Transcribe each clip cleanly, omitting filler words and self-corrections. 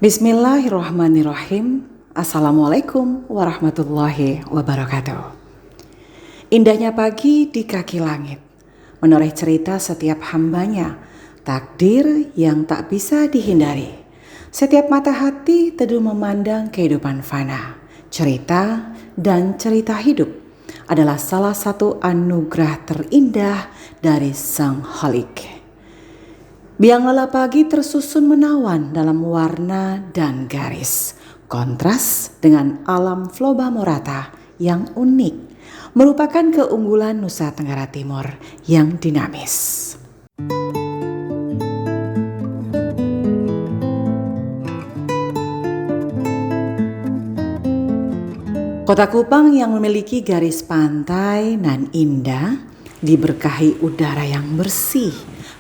Bismillahirrahmanirrahim. Assalamualaikum warahmatullahi wabarakatuh. Indahnya pagi di kaki langit, menoreh cerita setiap hambanya, takdir yang tak bisa dihindari. Setiap mata hati teduh memandang kehidupan fana. Cerita dan cerita hidup adalah salah satu anugerah terindah dari Sang Khalik. Biang lala pagi tersusun menawan dalam warna dan garis. Kontras dengan alam Floba Morata yang unik merupakan keunggulan Nusa Tenggara Timur yang dinamis. Kota Kupang yang memiliki garis pantai nan indah, diberkahi udara yang bersih.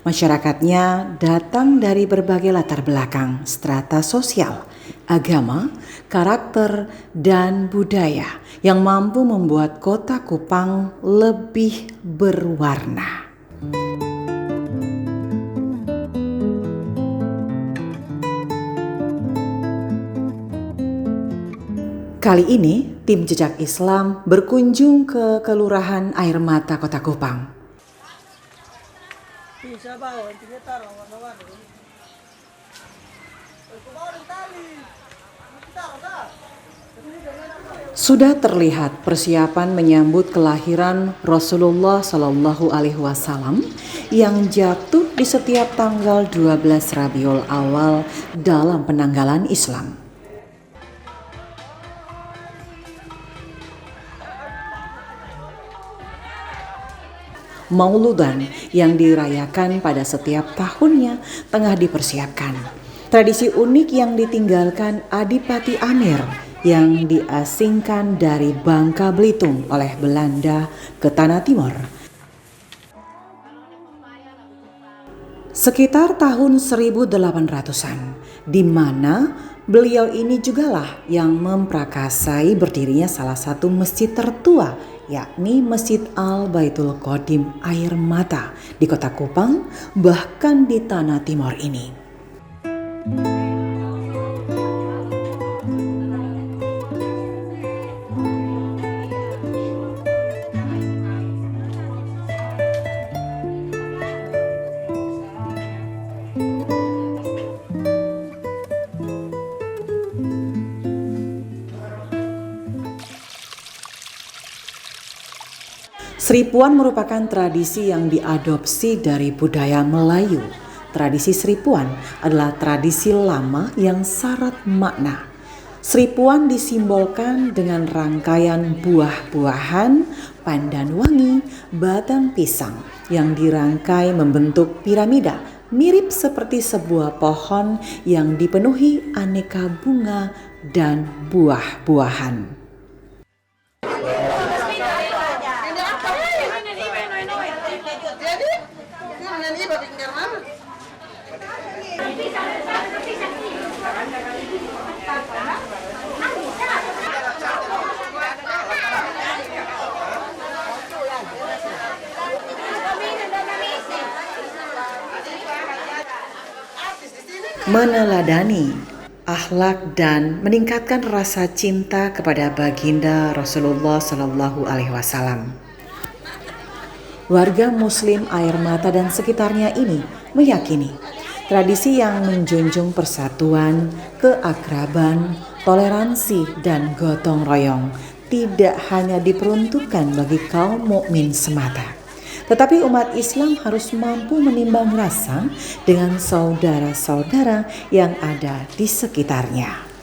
Masyarakatnya datang dari berbagai latar belakang, strata sosial, agama, karakter, dan budaya yang mampu membuat kota Kupang lebih berwarna. Kali ini, tim Jejak Islam berkunjung ke Kelurahan Air Mata Kota Kupang. Sudah terlihat persiapan menyambut kelahiran Rasulullah Shallallahu Alaihi Wasallam yang jatuh di setiap tanggal 12 Rabiul Awal dalam penanggalan Islam. Mauludan yang dirayakan pada setiap tahunnya tengah dipersiapkan. Tradisi unik yang ditinggalkan Adipati Amir yang diasingkan dari Bangka Belitung oleh Belanda ke Tanah Timur. Sekitar tahun 1800-an, di mana beliau ini jugalah yang memprakarsai berdirinya salah satu masjid tertua, yakni Masjid Al-Baitul Qadim Air Mata di Kota Kupang, bahkan di Tanah Timur ini. Seripuan merupakan tradisi yang diadopsi dari budaya Melayu. Tradisi Seripuan adalah tradisi lama yang syarat makna. Seripuan disimbolkan dengan rangkaian buah-buahan, pandan wangi, batang pisang yang dirangkai membentuk piramida, mirip seperti sebuah pohon yang dipenuhi aneka bunga dan buah-buahan. Meneladani akhlak dan meningkatkan rasa cinta kepada baginda Rasulullah Shallallahu Alaihi Wasallam. Warga Muslim Air Mata dan sekitarnya ini meyakini tradisi yang menjunjung persatuan, keakraban, toleransi, dan gotong royong tidak hanya diperuntukkan bagi kaum mukmin semata. Tetapi umat Islam harus mampu menimbang rasa dengan saudara-saudara yang ada di sekitarnya.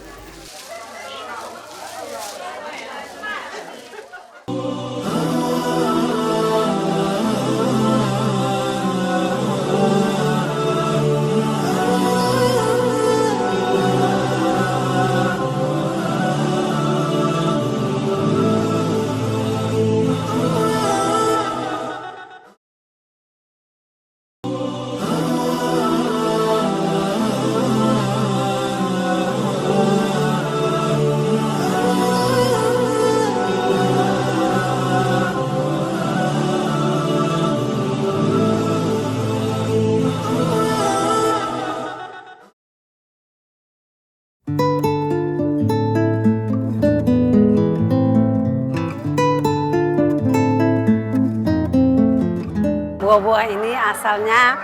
Buah-buah ini asalnya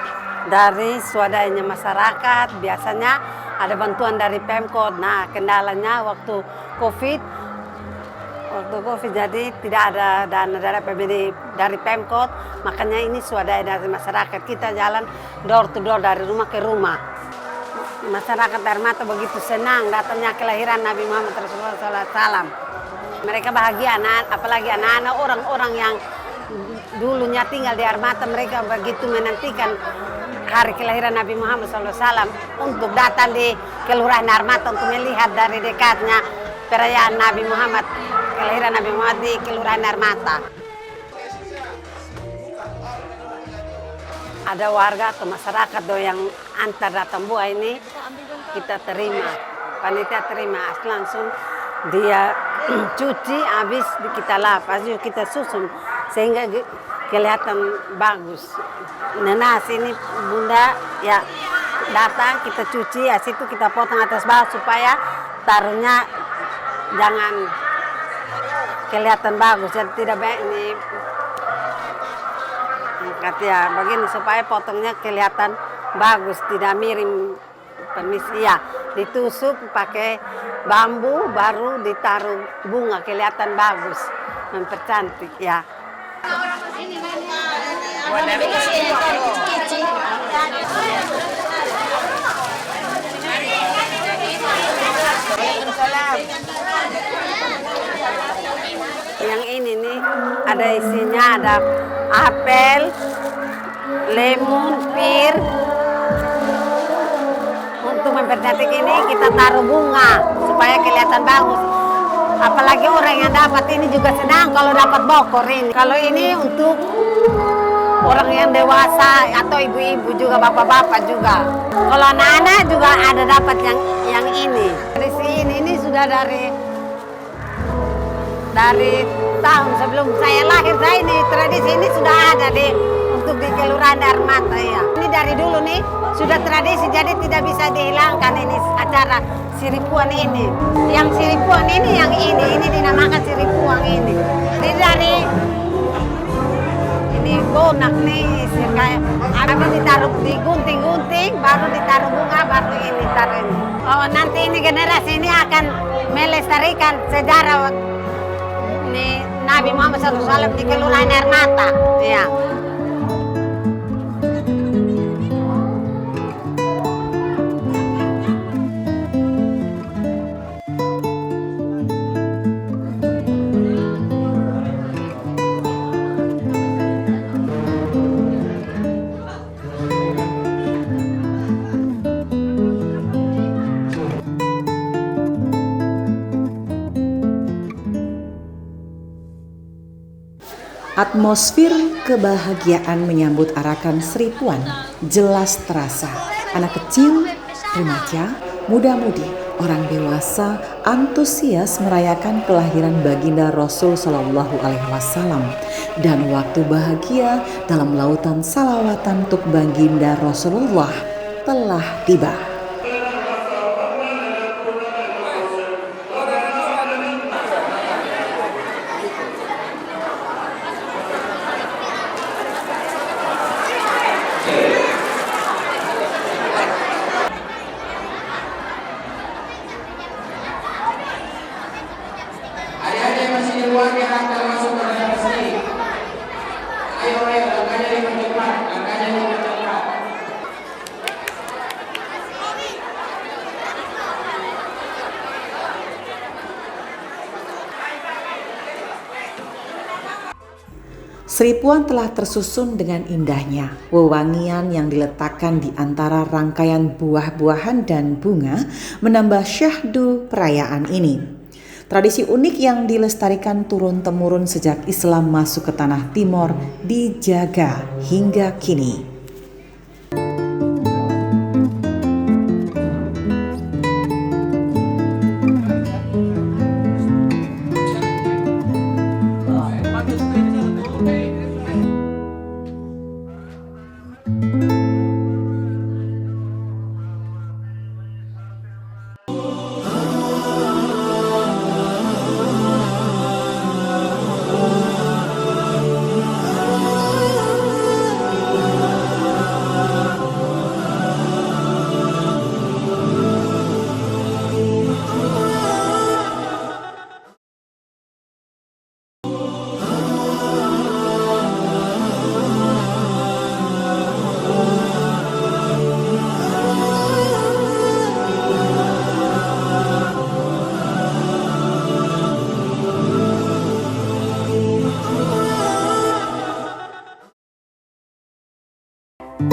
dari swadayanya masyarakat, biasanya ada bantuan dari Pemkot. Nah, kendalanya waktu COVID jadi tidak ada dana dari APBD dari Pemkot, makanya ini swadaya dari masyarakat. Kita jalan door to door dari rumah ke rumah. Masyarakat Darmata begitu senang datangnya kelahiran Nabi Muhammad SAW. Mereka bahagia, apalagi anak-anak orang-orang yang dulunya tinggal di Armata, mereka begitu menantikan hari kelahiran Nabi Muhammad SAW untuk datang di Kelurahan Armata untuk melihat dari dekatnya perayaan Nabi Muhammad, kelahiran Nabi Muhammad di Kelurahan Armata. Ada warga atau masyarakat yang antar datang buah ini kita terima, panitia terima, langsung dia cuci, habis kita lap, habis kita susun sehingga kelihatan bagus. Nah, sini bunda ya datang kita cuci, habis itu kita potong atas bawah supaya taruhnya jangan kelihatan bagus, jadi tidak baik ini ya begini supaya potongnya kelihatan bagus, tidak miring. Permisi ya, ditusuk pakai bambu baru ditaruh bunga kelihatan bagus, mempercantik ya. Yang ini nih ada isinya, ada apel, lemon, pir. Untuk mempercantik ini kita taruh bunga supaya kelihatan bagus. Apalagi orang yang dapat ini juga senang kalau dapat bokor ini. Kalau ini untuk orang yang dewasa atau ibu-ibu juga, bapak-bapak juga. Kalau anak-anak juga ada dapat yang ini. Tradisi ini sudah dari tahun sebelum saya lahir. Tradisi ini sudah ada untuk di Kelurahan Armata ya. Ini dari dulu nih sudah tradisi, jadi tidak bisa dihilangkan ini acara siripuan ini. Yang siripuan ini yang ini dinamakan siripuan ini. Ini dari ini bonak nih, kayak habis ditaruh digunting-gunting, baru ditaruh bunga, baru ini taruh ini. Oh, nanti ini generasi ini akan melestarikan sejarah ini Nabi Muhammad SAW di Kelurahan Armata. Ya. Atmosfer kebahagiaan menyambut arakan seripuan jelas terasa. Anak kecil, remaja, muda-mudi, orang dewasa antusias merayakan kelahiran baginda Rasul Shallallahu Alaihi Wasallam, dan waktu bahagia dalam lautan salawatan untuk baginda Rasulullah telah tiba. Seripuan telah tersusun dengan indahnya. Wewangian yang diletakkan di antara rangkaian buah-buahan dan bunga menambah syahdu perayaan ini. Tradisi unik yang dilestarikan turun-temurun sejak Islam masuk ke tanah Timor dijaga hingga kini. Yang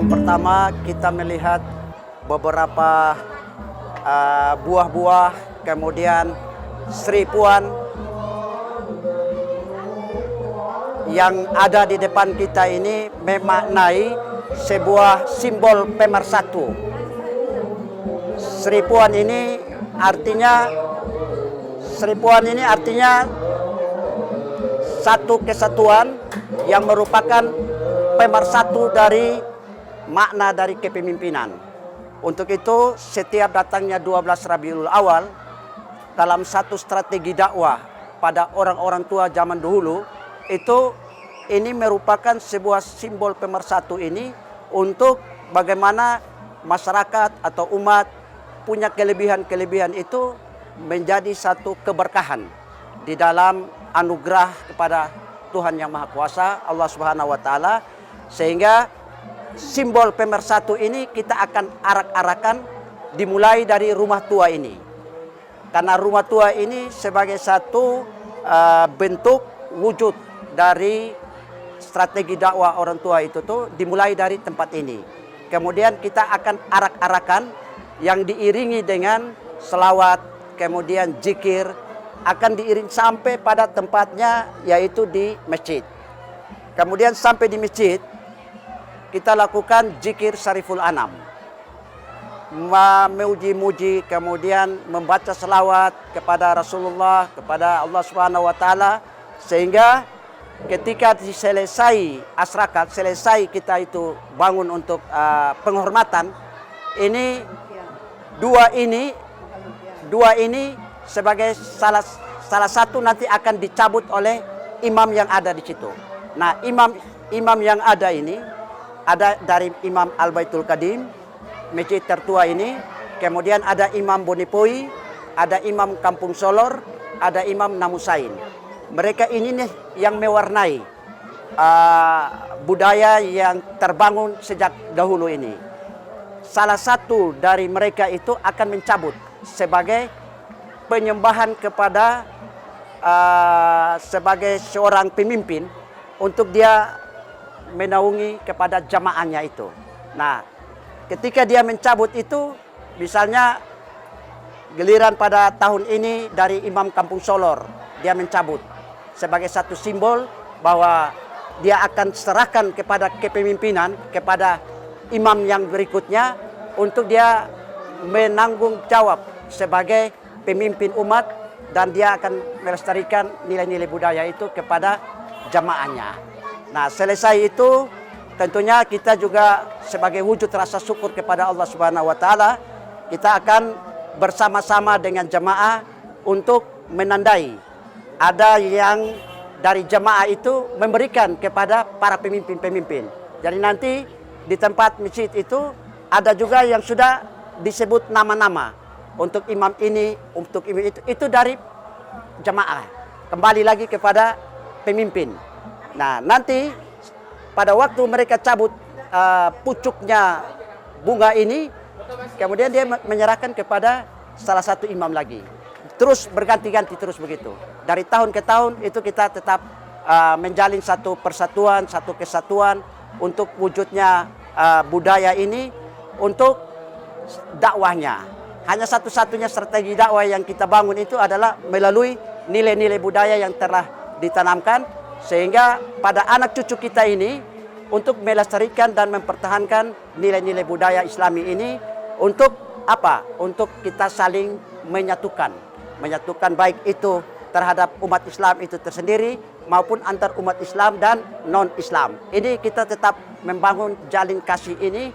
pertama kita melihat beberapa buah-buah, kemudian seripuan yang ada di depan kita ini memaknai sebuah simbol pemersatu. Seripuan ini artinya satu kesatuan yang merupakan pemersatu dari makna dari kepemimpinan. Untuk itu setiap datangnya 12 Rabiul Awal dalam satu strategi dakwah pada orang-orang tua zaman dahulu itu ini merupakan sebuah simbol pemersatu ini untuk bagaimana masyarakat atau umat punya kelebihan-kelebihan itu menjadi satu keberkahan di dalam anugerah kepada Tuhan Yang Maha Kuasa Allah Subhanahu wa taala, sehingga simbol pemersatu ini kita akan arak-arakan dimulai dari rumah tua ini. Karena rumah tua ini sebagai satu bentuk wujud dari strategi dakwah orang tua itu tuh dimulai dari tempat ini. Kemudian kita akan arak-arakan yang diiringi dengan selawat, kemudian zikir, akan diiring sampai pada tempatnya yaitu di masjid. Kemudian sampai di masjid kita lakukan zikir Syariful Anam, memuji-muji, kemudian membaca selawat kepada Rasulullah, kepada Allah Subhanahu wa taala, sehingga ketika selesai asrakat, selesai kita itu bangun untuk penghormatan, ini dua ini sebagai salah satu nanti akan dicabut oleh imam yang ada di situ. Nah, imam yang ada ini ada dari Imam Al-Baitul Qadim, masjid tertua ini, kemudian ada Imam Bonipoi, ada Imam Kampung Solor, ada Imam Namusain. Mereka ini nih yang mewarnai budaya yang terbangun sejak dahulu ini. Salah satu dari mereka itu akan mencabut sebagai penyembahan kepada sebagai seorang pemimpin untuk dia menaungi kepada jamaahnya itu. Nah, ketika dia mencabut itu, misalnya giliran pada tahun ini dari Imam Kampung Solor, dia mencabut sebagai satu simbol bahwa dia akan serahkan kepada kepemimpinan kepada imam yang berikutnya untuk dia menanggung jawab sebagai pemimpin umat, dan dia akan melestarikan nilai-nilai budaya itu kepada jamaahnya. Nah, selesai itu tentunya kita juga sebagai wujud rasa syukur kepada Allah Subhanahu wa taala, kita akan bersama-sama dengan jamaah untuk menandai ada yang dari jamaah itu memberikan kepada para pemimpin-pemimpin. Jadi nanti di tempat masjid itu ada juga yang sudah disebut nama-nama untuk imam ini, untuk imam itu dari jamaah. Kembali lagi kepada pemimpin. Nah, nanti pada waktu mereka cabut pucuknya bunga ini, kemudian dia menyerahkan kepada salah satu imam lagi. Terus berganti-ganti terus begitu. Dari tahun ke tahun itu kita tetap menjalin satu persatuan, satu kesatuan untuk wujudnya budaya ini untuk dakwahnya. Hanya satu-satunya strategi dakwah yang kita bangun itu adalah melalui nilai-nilai budaya yang telah ditanamkan, sehingga pada anak cucu kita ini untuk melestarikan dan mempertahankan nilai-nilai budaya Islami ini untuk apa? Untuk kita saling menyatukan baik itu terhadap umat Islam itu tersendiri maupun antar umat Islam dan non-Islam. Ini kita tetap membangun jalin kasih ini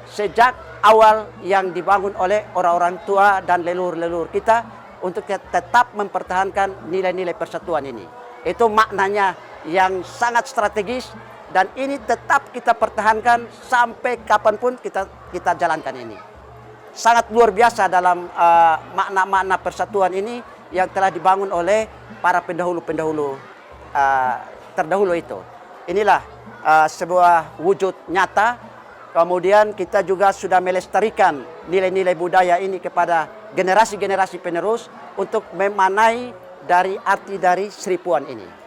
sejak awal yang dibangun oleh orang-orang tua dan leluhur-leluhur kita untuk tetap mempertahankan nilai-nilai persatuan ini. Itu maknanya yang sangat strategis, dan ini tetap kita pertahankan sampai kapanpun kita jalankan ini. Sangat luar biasa dalam makna-makna persatuan ini yang telah dibangun oleh para pendahulu-pendahulu terdahulu itu. Inilah sebuah wujud nyata. Kemudian kita juga sudah melestarikan nilai-nilai budaya ini kepada generasi-generasi penerus untuk memanai dari arti dari Sri Puan ini.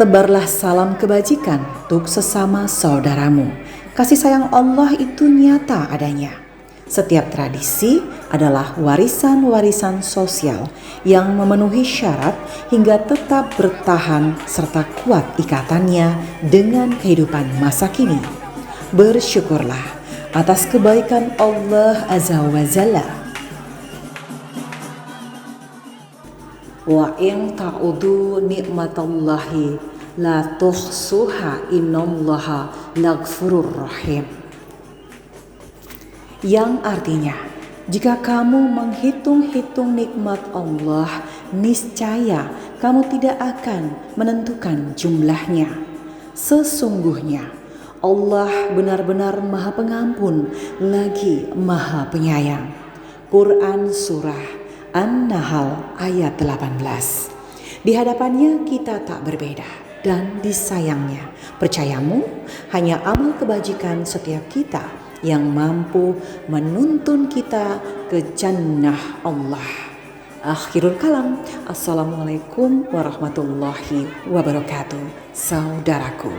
Tebarlah salam kebajikan untuk sesama saudaramu. Kasih sayang Allah itu nyata adanya. Setiap tradisi adalah warisan-warisan sosial yang memenuhi syarat hingga tetap bertahan serta kuat ikatannya dengan kehidupan masa kini. Bersyukurlah atas kebaikan Allah Azza wa Jalla. Wa in ta'udu nikmatallahi la tuhsuha innallaha laghfurur rahim. yang artinya jika kamu menghitung-hitung nikmat Allah, niscaya kamu tidak akan menentukan jumlahnya. Sesungguhnya Allah benar-benar Maha Pengampun lagi Maha Penyayang. Quran Surah An-Nahl ayat 18. Di hadapannya kita tak berbeda dan disayangnya. Percayamu, hanya amal kebajikan setiap kita yang mampu menuntun kita ke jannah Allah. Akhirul kalam. Assalamualaikum warahmatullahi wabarakatuh. Saudaraku.